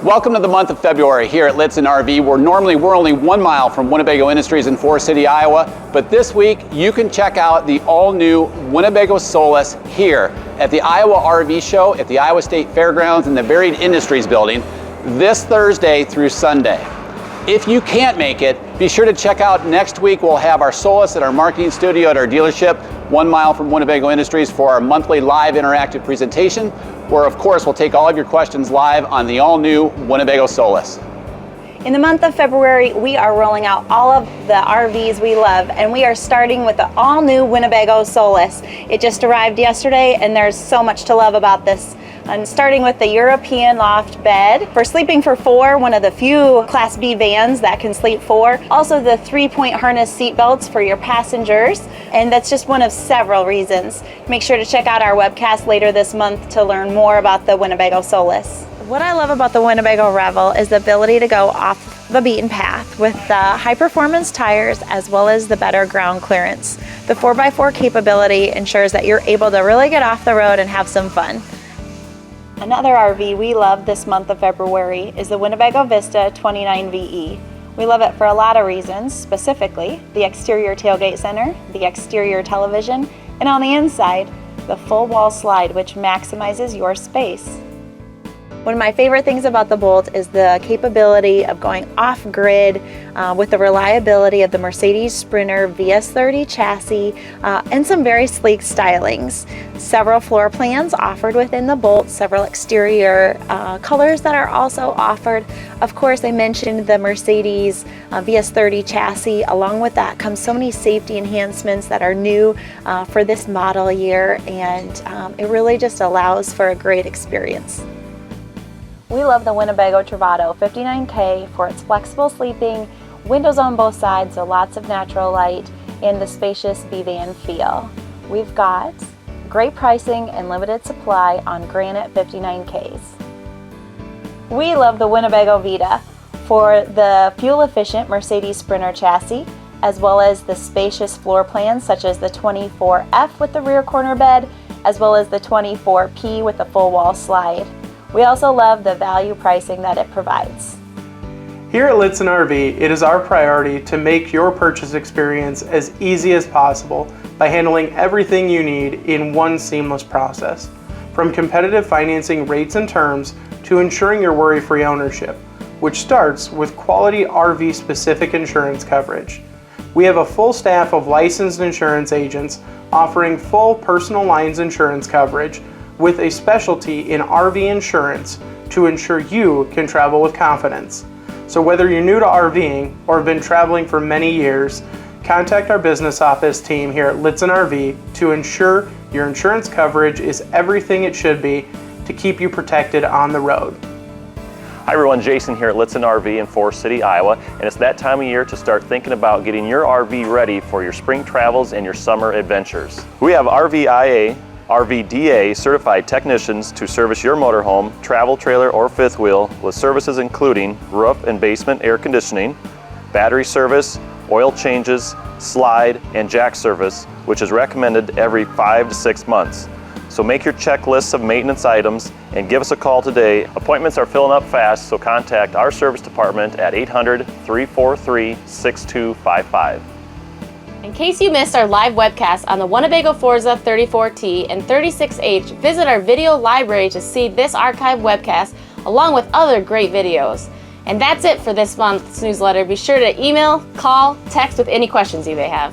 Welcome to the month of February here at Lichtsinn RV, where normally we're only 1 mile from Winnebago Industries in Forest City, Iowa. But this week you can check out the all-new Winnebago Solis here at the Iowa RV Show at the Iowa State Fairgrounds in the Varied Industries building this Thursday through Sunday. If you can't make it, be sure to check out next week. We'll have our Solis at our marketing studio at our dealership 1 mile from Winnebago Industries for our monthly live interactive presentation, where of course we'll take all of your questions live on the all-new Winnebago Solis. In the month of February, we are rolling out all of the RVs we love, and we are starting with the all-new Winnebago Solis. It just arrived yesterday, and there's so much to love about this. And starting with the European loft bed for sleeping for four, one of the few Class B vans that can sleep four. Also the 3-point harness seat belts for your passengers, and that's just one of several reasons. Make sure to check out our webcast later this month to learn more about the Winnebago Solis. What I love about the Winnebago Rebel is the ability to go off the beaten path with the high performance tires as well as the better ground clearance. The 4x4 capability ensures that you're able to really get off the road and have some fun. Another RV we love this month of February is the Winnebago Vista 29VE. We love it for a lot of reasons, specifically the exterior tailgate center, the exterior television, and on the inside, the full wall slide, which maximizes your space. One of my favorite things about the Bolt is the capability of going off-grid with the reliability of the Mercedes Sprinter VS30 chassis and some very sleek stylings. Several floor plans offered within the Bolt, several exterior colors that are also offered. Of course, I mentioned the Mercedes VS30 chassis. Along with that comes so many safety enhancements that are new for this model year, and it really just allows for a great experience. We love the Winnebago Triton 59K for its flexible sleeping, windows on both sides, so lots of natural light, and the spacious B-van feel. We've got great pricing and limited supply on granite 59Ks. We love the Winnebago Vida for the fuel-efficient Mercedes Sprinter chassis, as well as the spacious floor plans such as the 24F with the rear corner bed, as well as the 24P with the full wall slide. We also love the value pricing that it provides. Here at Lichtsinn RV, it is our priority to make your purchase experience as easy as possible by handling everything you need in one seamless process. From competitive financing rates and terms to ensuring your worry-free ownership, which starts with quality RV-specific insurance coverage. We have a full staff of licensed insurance agents offering full personal lines insurance coverage with a specialty in RV insurance to ensure you can travel with confidence. So whether you're new to RVing or have been traveling for many years, contact our business office team here at Lichtsinn RV to ensure your insurance coverage is everything it should be to keep you protected on the road. Hi everyone, Jason here at Lichtsinn RV in Forest City, Iowa, and it's that time of year to start thinking about getting your RV ready for your spring travels and your summer adventures. We have RVIA, RVDA certified technicians to service your motorhome, travel trailer, or fifth wheel with services including roof and basement air conditioning, battery service, oil changes, slide, and jack service, which is recommended every 5 to 6 months. So make your checklists of maintenance items and give us a call today. Appointments are filling up fast, so contact our service department at 800-343-6255. In case you missed our live webcast on the Winnebago Forza 34T and 36H, visit our video library to see this archive webcast along with other great videos. And that's it for this month's newsletter. Be sure to email, call, text with any questions you may have.